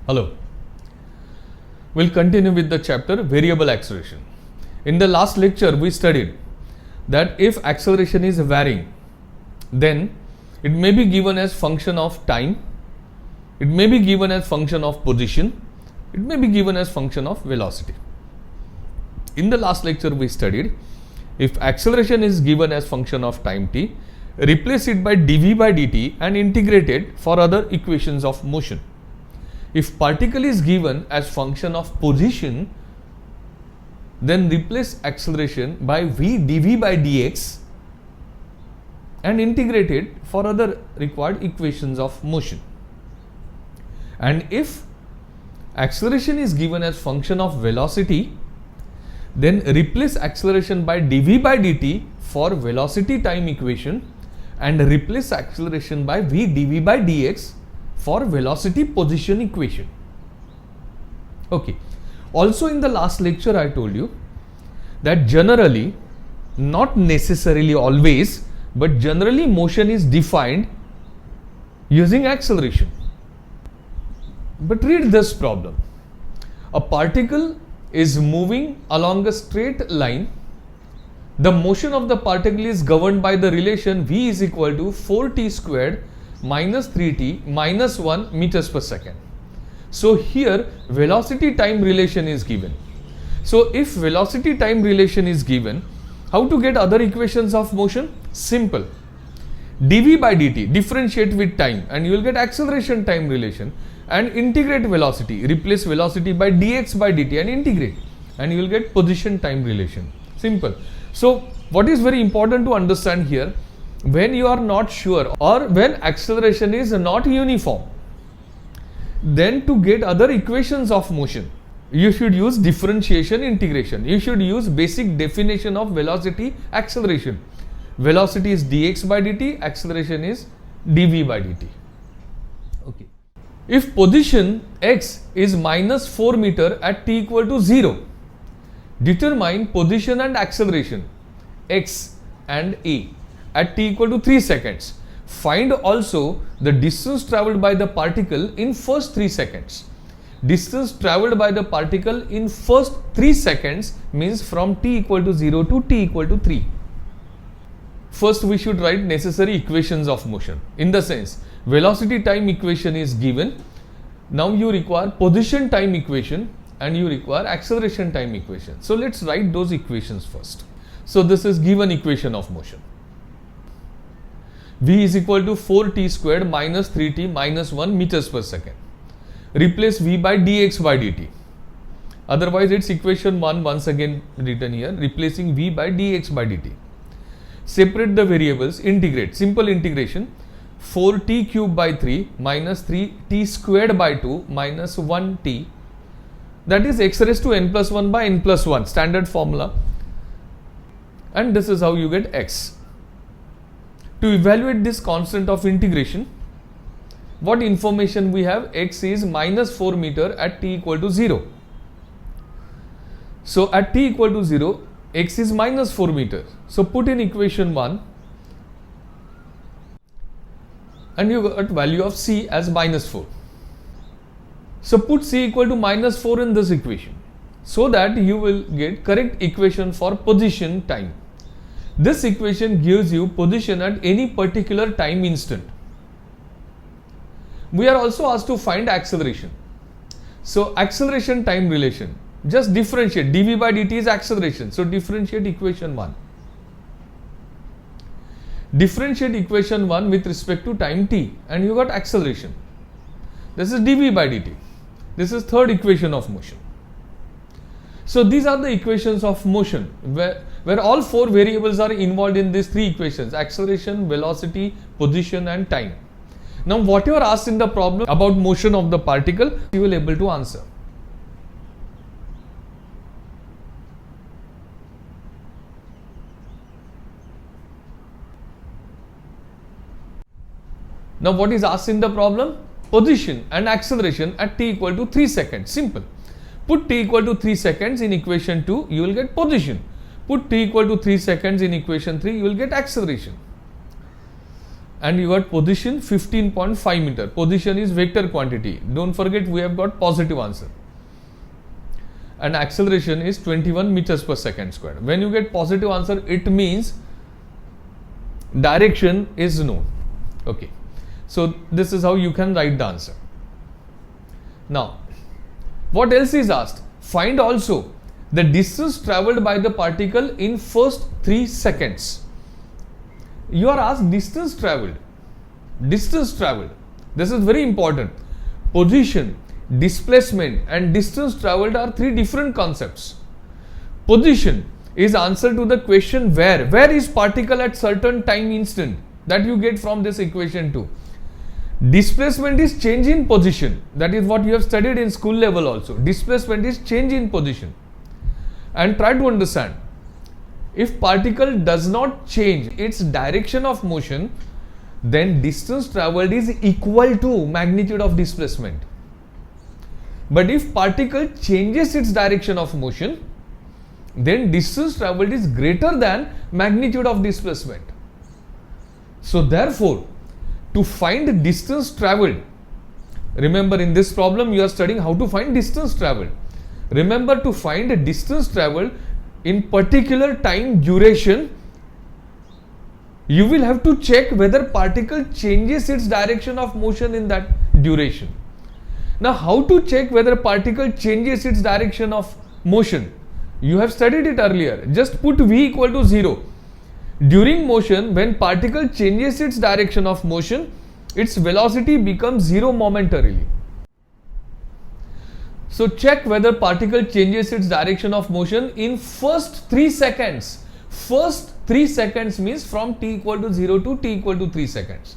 Hello. We'll continue with the chapter variable acceleration. In the last lecture we studied that if acceleration is varying, then it may be given as function of time, it may be given as function of position, it may be given as function of velocity. In the last lecture we studied if acceleration is given as function of time t, replace it by dv by dt and integrate it for other equations of motion. If particle is given as function of position, then replace acceleration by v dv by dx and integrate it for other required equations of motion. And if acceleration is given as function of velocity, then replace acceleration by dv by dt for velocity time equation and replace acceleration by v dv by dx for velocity position equation. Okay. Also in the last lecture I told you that generally, not necessarily always, but generally motion is defined using acceleration. But read this problem. A particle is moving along a straight line. The motion of the particle is governed by the relation v is equal to 4t squared minus 3t minus 1 meters per second. So here velocity time relation is given. So if velocity time relation is given, how to get other equations of motion? Simple. dv by dt, differentiate with time and you will get acceleration time relation, and integrate velocity, replace velocity by dx by dt and integrate, and you will get position time relation. Simple. So what is very important to understand here, when you are not sure or when acceleration is not uniform, then to get other equations of motion, you should use differentiation integration. You should use basic definition of velocity acceleration. Velocity is dx by dt, acceleration is dv by dt. Okay. If position x is minus 4 meter at t equal to 0, determine position and acceleration x and a at t equal to 3 seconds. Find also the distance travelled by the particle in first 3 seconds. Distance travelled by the particle in first 3 seconds means from t equal to 0 to t equal to 3. First we should write necessary equations of motion. In the sense, velocity time equation is given. Now you require position time equation and you require acceleration time equation. So let's write those equations first. So this is given equation of motion. V is equal to 4t squared minus 3t minus 1 meters per second. Replace v by dx by dt. Otherwise it's equation 1 once again written here, replacing v by dx by dt. Separate the variables, integrate, simple integration, 4t cube by 3 minus 3t squared by 2 minus 1t, that is x raised to n plus 1 by n plus 1, standard formula, and this is how you get x. To evaluate this constant of integration, what information we have? X is minus 4 meter at t equal to 0. So at t equal to 0, x is minus 4 meter. So put in equation 1 and you got value of c as minus 4. So put c equal to minus 4 in this equation so that you will get correct equation for position time. This equation gives you position at any particular time instant. We are also asked to find acceleration. So acceleration time relation, just differentiate, dv by dt is acceleration. So differentiate equation 1. Differentiate equation 1 with respect to time t and you got acceleration. This is dv by dt. This is third equation of motion. So these are the equations of motion where all 4 variables are involved in these 3 equations: acceleration, velocity, position and time. Now what you are asked in the problem about motion of the particle, you will be able to answer. Now what is asked in the problem? Position and acceleration at t equal to 3 seconds. Simple. Put t equal to 3 seconds in equation 2, you will get position. Put t equal to 3 seconds in equation 3, you will get acceleration. and you got position 15.5 meter. Position is vector quantity. Don't forget we have got positive answer. And acceleration is 21 meters per second squared. When you get positive answer, it means direction is known. Okay. So this is how you can write the answer. Now, what else is asked? Find also the distance travelled by the particle in first 3 seconds. You are asked distance travelled. Distance travelled. This is very important. Position, displacement and distance travelled are 3 different concepts. Position is answer to the question where. Where is particle at certain time instant? That you get from this equation 2. Displacement is change in position. That is what you have studied in school level also. Displacement is change in position. And try to understand. If particle does not change its direction of motion, then distance travelled is equal to magnitude of displacement. But if particle changes its direction of motion, then distance travelled is greater than magnitude of displacement. So therefore, to find distance travelled, remember in this problem you are studying how to find distance travelled. Remember, to find distance travelled in particular time duration, you will have to check whether particle changes its direction of motion in that duration. Now, how to check whether particle changes its direction of motion? You have studied it earlier. Just put v equal to 0. During motion, when particle changes its direction of motion, its velocity becomes 0 momentarily. So check whether particle changes its direction of motion in first 3 seconds. First 3 seconds means from t equal to 0 to t equal to 3 seconds.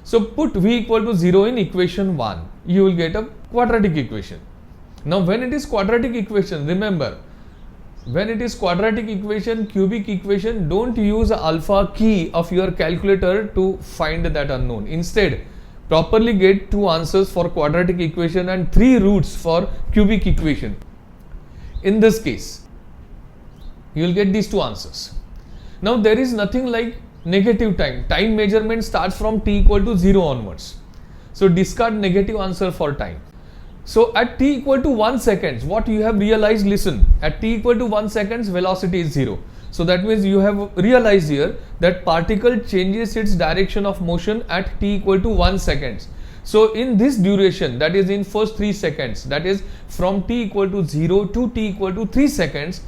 So put v equal to 0 in equation 1. You will get a quadratic equation. Now when it is quadratic equation, remember, when it is quadratic equation, cubic equation, don't use alpha key of your calculator to find that unknown. Instead, properly get 2 answers for quadratic equation and 3 roots for cubic equation. In this case, you will get these 2 answers. Now there is nothing like negative time. Time measurement starts from t equal to 0 onwards. So discard negative answer for time. So at t equal to 1 seconds, what you have realized, listen, at t equal to 1 seconds, velocity is 0. So that means you have realized here that particle changes its direction of motion at t equal to 1 seconds. So in this duration, that is in first 3 seconds, that is from t equal to 0 to t equal to 3 seconds,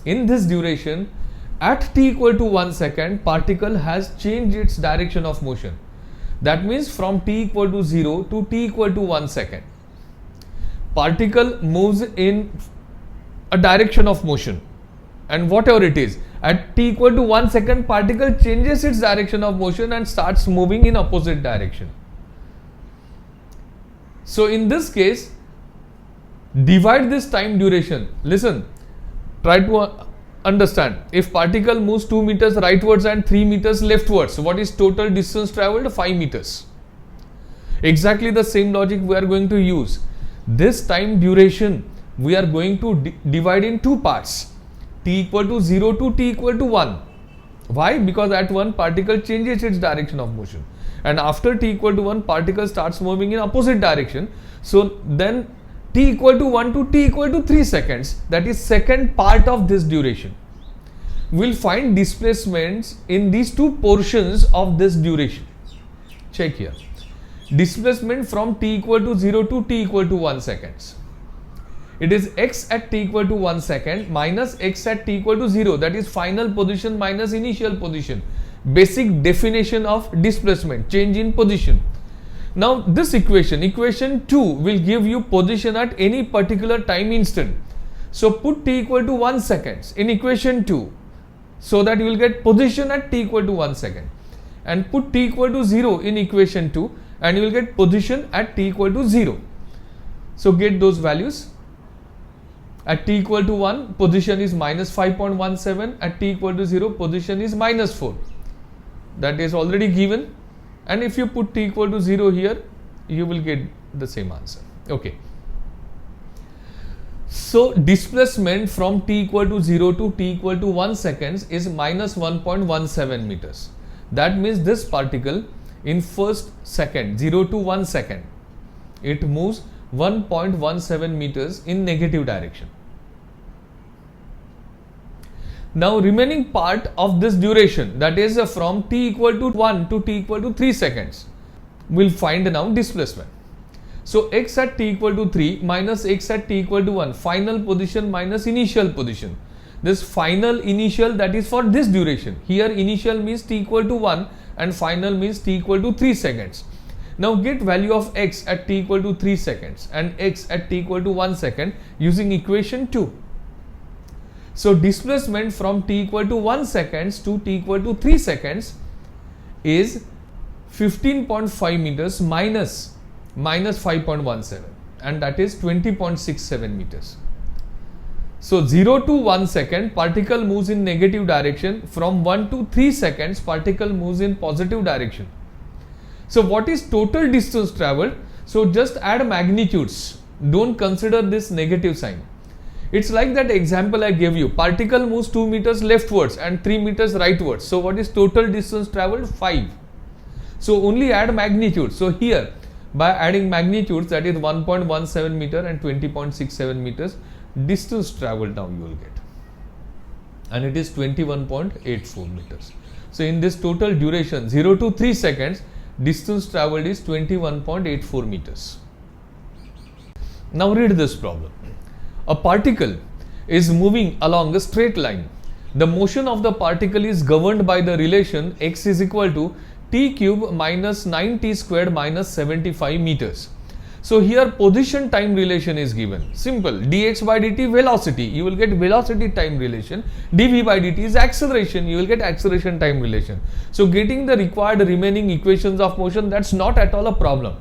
in this duration, at t equal to 1 second, particle has changed its direction of motion. That means from t equal to 0 to t equal to 1 second. Particle moves in a direction of motion, and whatever it is, at t equal to 1 second, particle changes its direction of motion and starts moving in opposite direction. So in this case, divide this time duration. Listen, try to understand. If particle moves 2 meters rightwards and 3 meters leftwards, what is total distance travelled? 5 meters. Exactly the same logic we are going to use. This time duration we are going to divide in 2 parts, t equal to 0 to t equal to 1. Why? Because at 1 particle changes its direction of motion, and after t equal to 1 particle starts moving in opposite direction. So then t equal to 1 to t equal to 3 seconds, that is second part of this duration. We will find displacements in these 2 portions of this duration. Check here. Displacement from t equal to 0 to t equal to 1 seconds. It is x at t equal to 1 second minus x at t equal to 0, that is final position minus initial position. Basic definition of displacement, change in position. Now this equation, equation 2, will give you position at any particular time instant. So put t equal to 1 seconds in equation 2, so that you will get position at t equal to 1 second, and put t equal to 0 in equation 2, and you will get position at t equal to 0. So get those values. At t equal to 1, position is minus 5.17. At t equal to 0, position is minus 4. That is already given. And if you put t equal to 0 here, you will get the same answer. Okay. So displacement from t equal to 0 to t equal to 1 seconds is minus 1.17 meters. That means this particle in first second, 0 to 1 second, it moves 1.17 meters in negative direction. Now remaining part of this duration, that is from t equal to 1 to t equal to 3 seconds, we'll find now displacement. So x at t equal to 3 minus x at t equal to 1, final position minus initial position. This final initial, that is for this duration. Here initial means t equal to 1 and final means t equal to 3 seconds. Now get value of x at t equal to 3 seconds and x at t equal to 1 second using equation 2. So displacement from t equal to 1 seconds to t equal to 3 seconds is 15.5 meters minus 5.17, and that is 20.67 meters. So 0 to 1 second, particle moves in negative direction. From 1 to 3 seconds, particle moves in positive direction. So what is total distance traveled? So just add magnitudes. Don't consider this negative sign. It's like that example I gave you. Particle moves 2 meters leftwards and 3 meters rightwards. So what is total distance traveled? 5. So only add magnitude. So here by adding magnitudes, that is 1.17 meter and 20.67 meters, distance traveled now you will get, and it is 21.84 meters. So in this total duration 0 to 3 seconds, distance traveled is 21.84 meters. Now read this problem. A particle is moving along a straight line. The motion of the particle is governed by the relation x is equal to t cube minus 9t squared minus 75 meters. So here position time relation is given. Simple. dx by dt velocity, you will get velocity time relation. dv by dt is acceleration, you will get acceleration time relation. So getting the required remaining equations of motion, that's not at all a problem.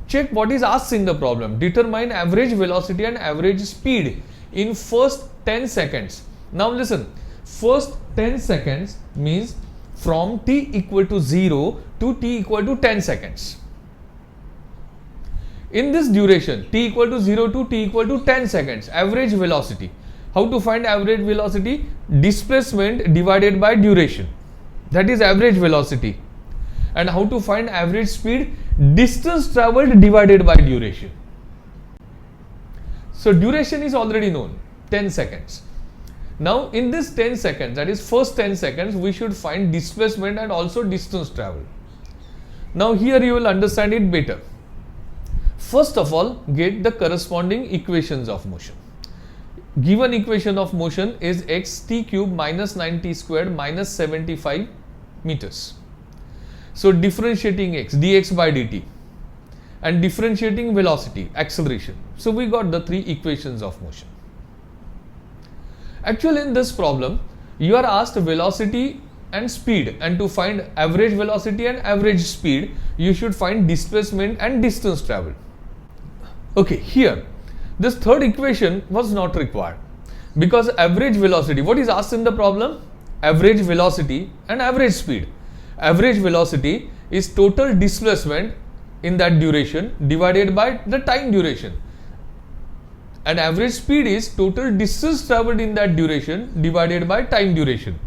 Check what is asked in the problem. Determine average velocity and average speed in first 10 seconds. Now listen, first 10 seconds means from t equal to 0 to t equal to 10 seconds. In this duration, t equal to 0 to t equal to 10 seconds, average velocity. How to find average velocity? Displacement divided by duration. That is average velocity. And how to find average speed? Distance traveled divided by duration. So duration is already known, 10 seconds. Now in this 10 seconds, that is first 10 seconds, we should find displacement and also distance traveled. Now here you will understand it better. First of all, get the corresponding equations of motion. Given equation of motion is x t cube minus 9t squared minus 75 meters. So differentiating x, dx by dt, and differentiating velocity, acceleration. So we got the three equations of motion. Actually in this problem, you are asked velocity and speed, and to find average velocity and average speed, you should find displacement and distance traveled. Okay, here this third equation was not required because average velocity, what is asked in the problem? Average velocity and average speed. Average velocity is total displacement in that duration divided by the time duration, and average speed is total distance traveled in that duration divided by time duration.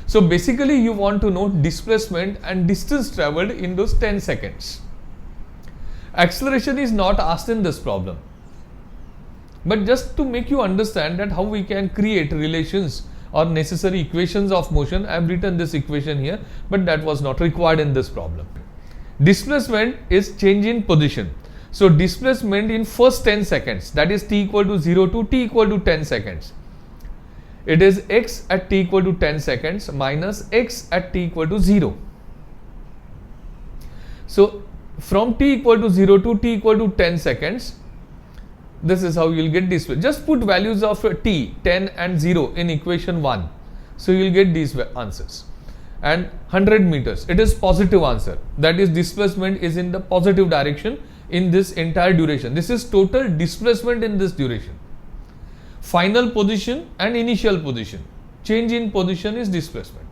So basically you want to know displacement and distance traveled in those 10 seconds. Acceleration is not asked in this problem, but just to make you understand that how we can create relations or necessary equations of motion, I have written this equation here, but that was not required in this problem. Displacement is change in position. So displacement in first 10 seconds, that is t equal to 0 to t equal to 10 seconds. It is x at t equal to 10 seconds minus x at t equal to 0. So from t equal to 0 to t equal to 10 seconds, this is how you will get this. Just put values of t, 10 and 0 in equation 1. So you will get these answers. And 100 meters, it is positive answer. That is displacement is in the positive direction in this entire duration. This is total displacement in this duration. Final position and initial position. Change in position is displacement.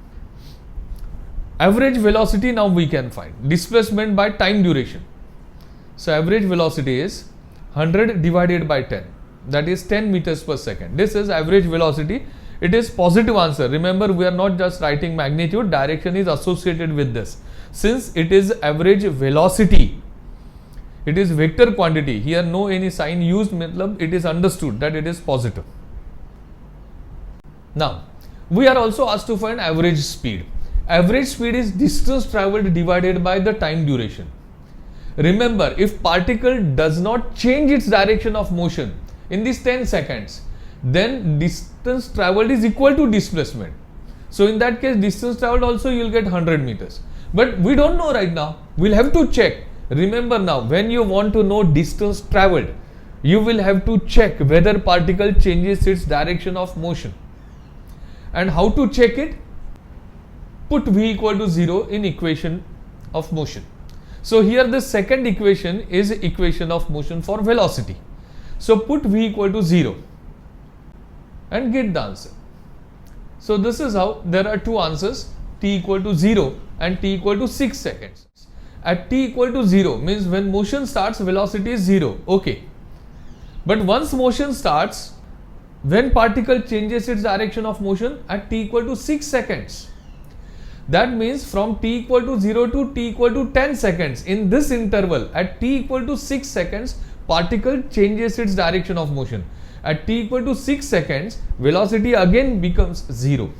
Average velocity now we can find. Displacement by time duration. So average velocity is 100 divided by 10, that is 10 meters per second. This is average velocity. It is positive answer. Remember, we are not just writing magnitude, direction is associated with this. since it is average velocity, it is vector quantity, here no any sign used, matlab it is understood that it is positive. Now we are also asked to find average speed. Average speed is distance traveled divided by the time duration. Remember, if particle does not change its direction of motion in these 10 seconds, then distance traveled is equal to displacement. So in that case, distance traveled also you will get 100 meters. But we don't know right now. We'll have to check. Remember now, when you want to know distance traveled, you will have to check whether particle changes its direction of motion. And how to check it? Put v equal to 0 in equation of motion. So here the second equation is equation of motion for velocity. So put v equal to 0 and get the answer. So this is how there are two answers, t equal to 0 and t equal to 6 seconds. At t equal to 0 means when motion starts, velocity is 0. Okay. But once motion starts, when particle changes its direction of motion at t equal to 6 seconds. That means from t equal to 0 to t equal to 10 seconds, in this interval at t equal to 6 seconds, particle changes its direction of motion. At t equal to 6 seconds, velocity again becomes 0.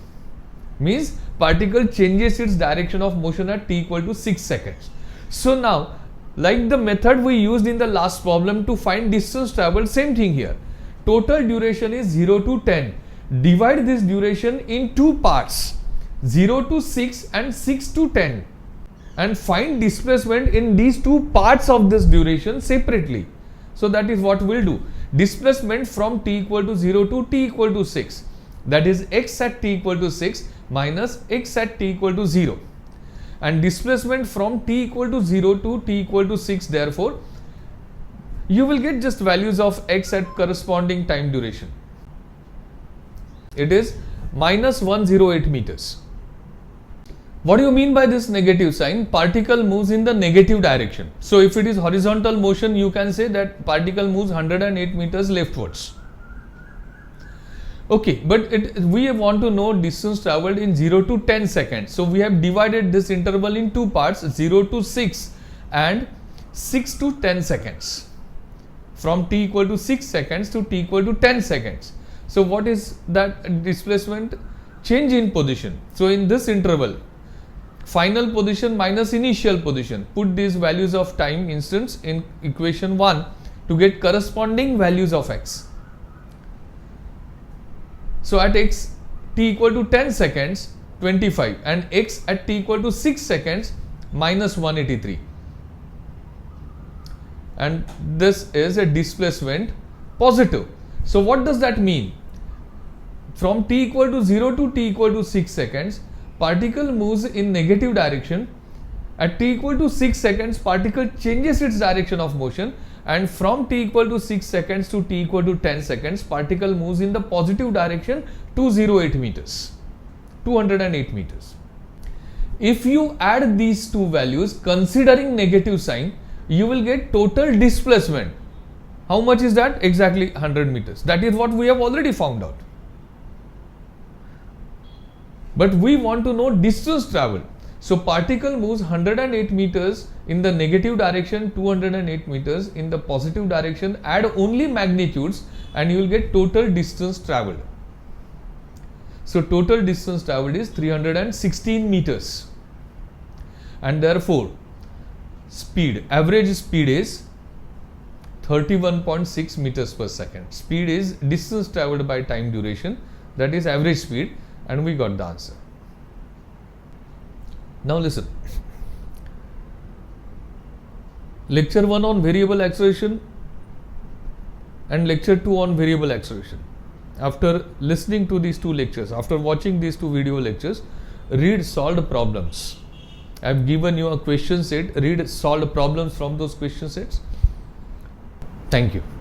Means particle changes its direction of motion at t equal to 6 seconds. So now, like the method we used in the last problem to find distance traveled, same thing here. Total duration is 0 to 10. Divide this duration in two parts, 0 to 6 and 6 to 10, and find displacement in these two parts of this duration separately. So that is what we'll do. Displacement from t equal to 0 to t equal to 6, that is x at t equal to 6 minus x at t equal to 0, and displacement from t equal to 0 to t equal to 6, therefore you will get just values of x at corresponding time duration. It is minus 108 meters. What do you mean by this negative sign? Particle moves in the negative direction. So if it is horizontal motion, you can say that particle moves 108 meters leftwards. Okay, but we want to know distance traveled in 0 to 10 seconds. So we have divided this interval in two parts, 0 to 6 and 6 to 10 seconds. From t equal to 6 seconds to t equal to 10 seconds. So what is that displacement? Change in position. So in this interval, final position minus initial position, put these values of time instants in equation 1 to get corresponding values of x. So at x t equal to 10 seconds, 25, and x at t equal to 6 seconds, minus 183. And this is a displacement positive. So what does that mean? From t equal to 0 to t equal to 6 seconds, particle moves in negative direction. At t equal to 6 seconds, particle changes its direction of motion, and from t equal to 6 seconds to t equal to 10 seconds, particle moves in the positive direction, 208 meters, 208 meters. If you add these two values considering negative sign, you will get total displacement. How much is that? Exactly 100 meters. That is what we have already found out. But we want to know distance traveled. So particle moves 108 meters in the negative direction, 208 meters in the positive direction. Add only magnitudes and you will get total distance traveled. So total distance traveled is 316 meters. And therefore, speed, average speed is 31.6 meters per second. Speed is distance traveled by time duration, that is average speed, and we got the answer. Now listen. Lecture 1 on variable acceleration and lecture 2 on variable acceleration. After listening to these two lectures, after watching these two video lectures, read solved problems. I have given you a question set, read solved problems from those question sets. Thank you.